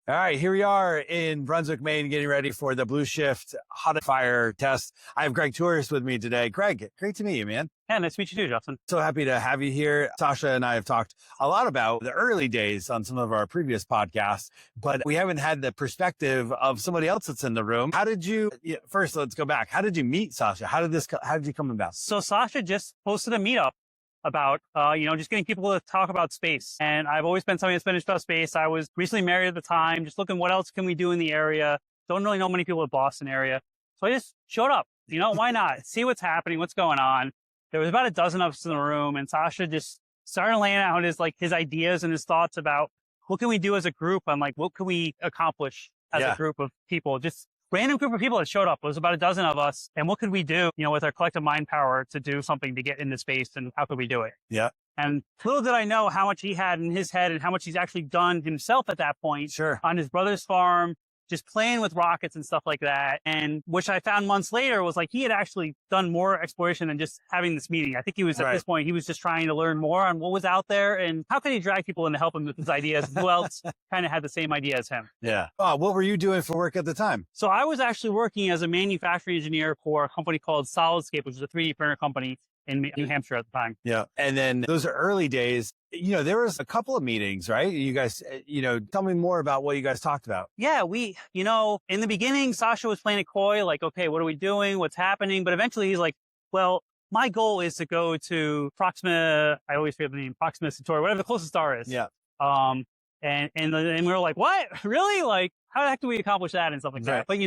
All right, here we are in Brunswick, Maine, getting ready for the bluShift hot fire test. I have Greg Tuers with me today. Greg, great to meet you, man. Yeah, nice to meet you too, Justin. So happy to have you here. Sascha and I have talked a lot about the early days on some of our previous podcasts, but we haven't had the perspective of somebody else that's in the room. How did you, first, let's go back. How did you meet Sascha? How did you come about? So Sascha just posted a meetup about, just getting people to talk about space. And I've always been somebody that's been interested about space. I was recently married at the time, just looking what else can we do in the area. Don't really know many people in the Boston area. So I just showed up, why not? See what's happening, what's going on. There was about a dozen of us in the room, and Sascha just started laying out his ideas and his thoughts about what can we do as a group. I'm like, what can we accomplish as a group of people? Just random group of people that showed up. It was about a dozen of us. And what could we do, with our collective mind power to do something to get into space, and how could we do it? Yeah. And little did I know how much he had in his head and how much he's actually done himself at that point. Sure. On his brother's farm, just playing with rockets and stuff like that. And which I found months later was like, he had actually done more exploration than just having this meeting. I think he was at this point, he was just trying to learn more on what was out there and how could he drag people in to help him with his ideas. Who else kind of had the same idea as him? Yeah. What were you doing for work at the time? So I was actually working as a manufacturing engineer for a company called SolidScape, which is a 3D printer company in New Hampshire at the time. Yeah. And then those are early days. There was a couple of meetings, right? You guys, tell me more about what you guys talked about. Yeah, we, in the beginning, Sascha was playing it coy, like, okay, what are we doing? What's happening? But eventually he's like, well, my goal is to go to Proxima, I always forget the name, Proxima Centauri, whatever the closest star is. Yeah. And we were like, what? Really? Like, how the heck do we accomplish that and stuff like that? But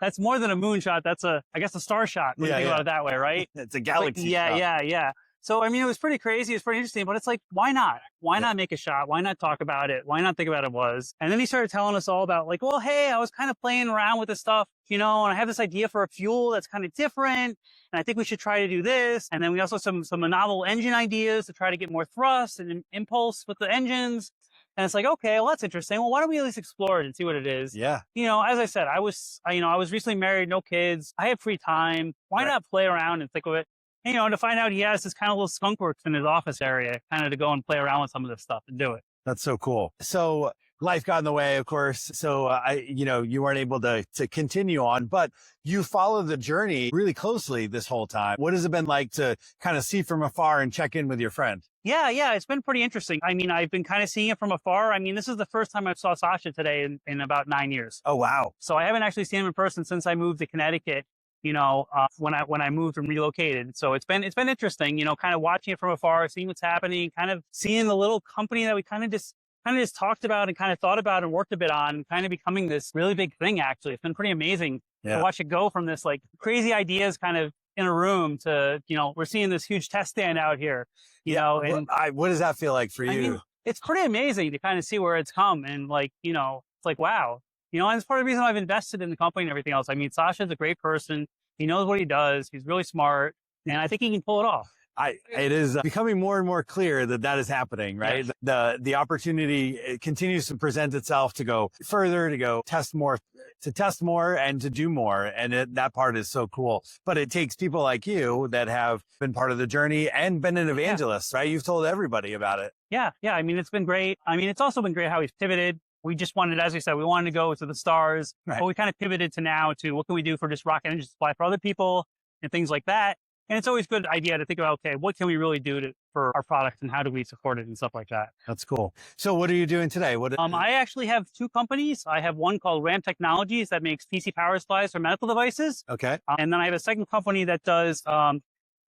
that's more than a moonshot. That's a star shot when you think about it that way, right? It's a galaxy shot. Yeah. So, it was pretty crazy. It was pretty interesting, but it's like, why not? Why not make a shot? Why not talk about it? Why not think about it was? And then he started telling us all about like, well, hey, I was kind of playing around with this stuff, and I have this idea for a fuel that's kind of different. And I think we should try to do this. And then we also some novel engine ideas to try to get more thrust and impulse with the engines. And it's like, okay, well, that's interesting. Well, why don't we at least explore it and see what it is? Yeah. As I said, I was recently married, no kids. I had free time. Why not play around and think of it? And, to find out he has this kind of little skunk works in his office area, kind of to go and play around with some of this stuff and do it. That's so cool. So life got in the way, of course. So, you weren't able to continue on, but you followed the journey really closely this whole time. What has it been like to kind of see from afar and check in with your friend? Yeah. It's been pretty interesting. I've been kind of seeing it from afar. This is the first time I saw Sascha today in about 9 years. Oh, wow. So I haven't actually seen him in person since I moved to Connecticut, when I moved and relocated. So it's been interesting, kind of watching it from afar, seeing what's happening, kind of seeing the little company that we kind of just talked about and kind of thought about and worked a bit on, kind of becoming this really big thing. Actually, it's been pretty amazing to watch it go from this like crazy ideas kind of in a room to, we're seeing this huge test stand out here, and what does that feel like for you? It's pretty amazing to kind of see where it's come. And like, it's like, wow. And it's part of the reason I've invested in the company and everything else. Sascha's a great person. He knows what he does. He's really smart. And I think he can pull it off. It is becoming more and more clear that is happening, right? Yes. The opportunity continues to present itself to go further, to test more and to do more. And that part is so cool. But it takes people like you that have been part of the journey and been an evangelist, right? You've told everybody about it. Yeah. It's been great. It's also been great how he's pivoted. We just wanted, as we said, we wanted to go to the stars, but we kind of pivoted to now to what can we do for just rocket engine supply for other people and things like that. And it's always a good idea to think about, okay, what can we really do for our product and how do we support it and stuff like that. That's cool. So what are you doing today? I actually have two companies. I have one called RAM Technologies that makes PC power supplies for medical devices. Okay. And then I have a second company that does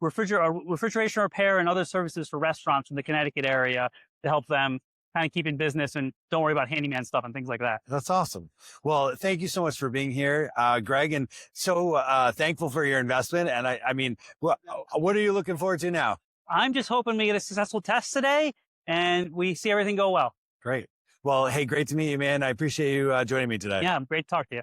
refrigeration repair and other services for restaurants in the Connecticut area to help them kind of keep in business and don't worry about handyman stuff and things like that. That's awesome. Well, thank you so much for being here, Greg, and so thankful for your investment. And what are you looking forward to now? I'm just hoping we get a successful test today and we see everything go well. Great. Well, hey, great to meet you, man. I appreciate you joining me today. Yeah, great to talk to you.